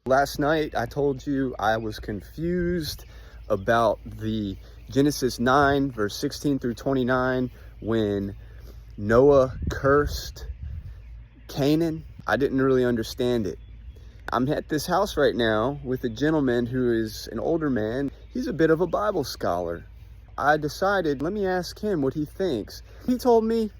Last night, I told you I was confused about the Genesis 9, verse 16 through 29, when Noah cursed Canaan. I didn't really understand it. I'm at this house right now with a gentleman who is an older man. He's a bit of a Bible scholar. I decided, let me ask him what he thinks. He told me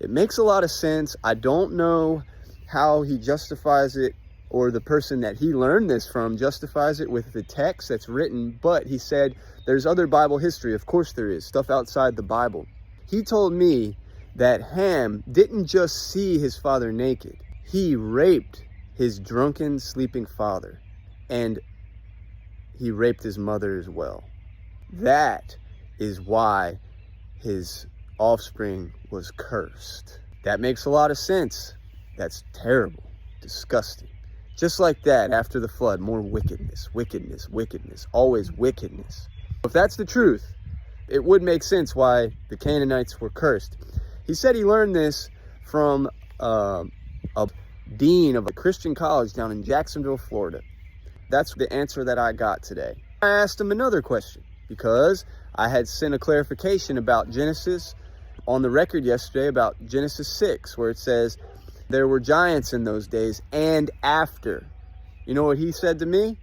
it makes a lot of sense. I don't know how he justifies it, or the person that he learned this from justifies it with the text that's written, but he said there's other Bible history. Of course there is, stuff outside the Bible. He told me that Ham didn't just see his father naked. He raped his drunken, sleeping father, and he raped his mother as well. That is why his offspring was cursed. That makes a lot of sense. That's terrible, disgusting. Just like that, after the flood, more wickedness, wickedness, wickedness, always wickedness. If that's the truth, it would make sense why the Canaanites were cursed. He said he learned this from a dean of a Christian college down in Jacksonville, Florida. That's the answer that I got today. I asked him another question because I had sent a clarification about Genesis on the record yesterday about Genesis 6, where it says there were giants in those days and after. You know what he said to me?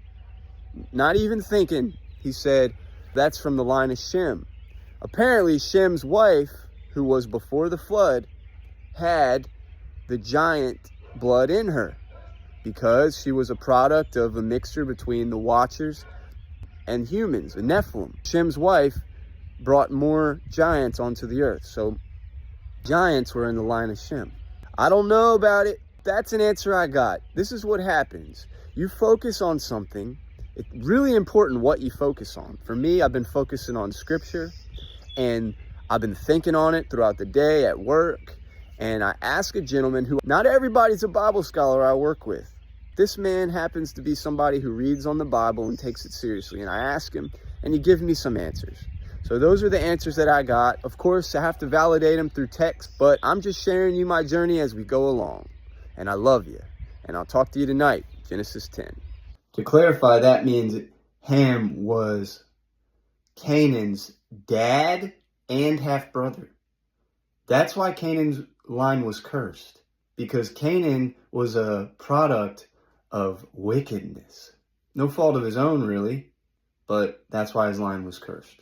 Not even thinking. He said, that's from the line of Shem. Apparently Shem's wife, who was before the flood, had the giant blood in her because she was a product of a mixture between the Watchers and humans, the Nephilim. Shem's wife brought more giants onto the earth. So giants were in the line of Shem. I don't know about it. That's an answer I got. This is what happens. You focus on something. It's really important what you focus on. For me, I've been focusing on scripture, and I've been thinking on it throughout the day at work. And I asked a gentleman who, not everybody's a Bible scholar I work with. This man happens to be somebody who reads on the Bible and takes it seriously. And I asked him, and he gives me some answers. So those are the answers that I got. Of course, I have to validate them through text, but I'm just sharing you my journey as we go along. And I love you. And I'll talk to you tonight, Genesis 10. To clarify, that means Ham was Canaan's dad and half-brother. That's why Canaan's line was cursed, because Canaan was a product of wickedness. No fault of his own, really, but that's why his line was cursed.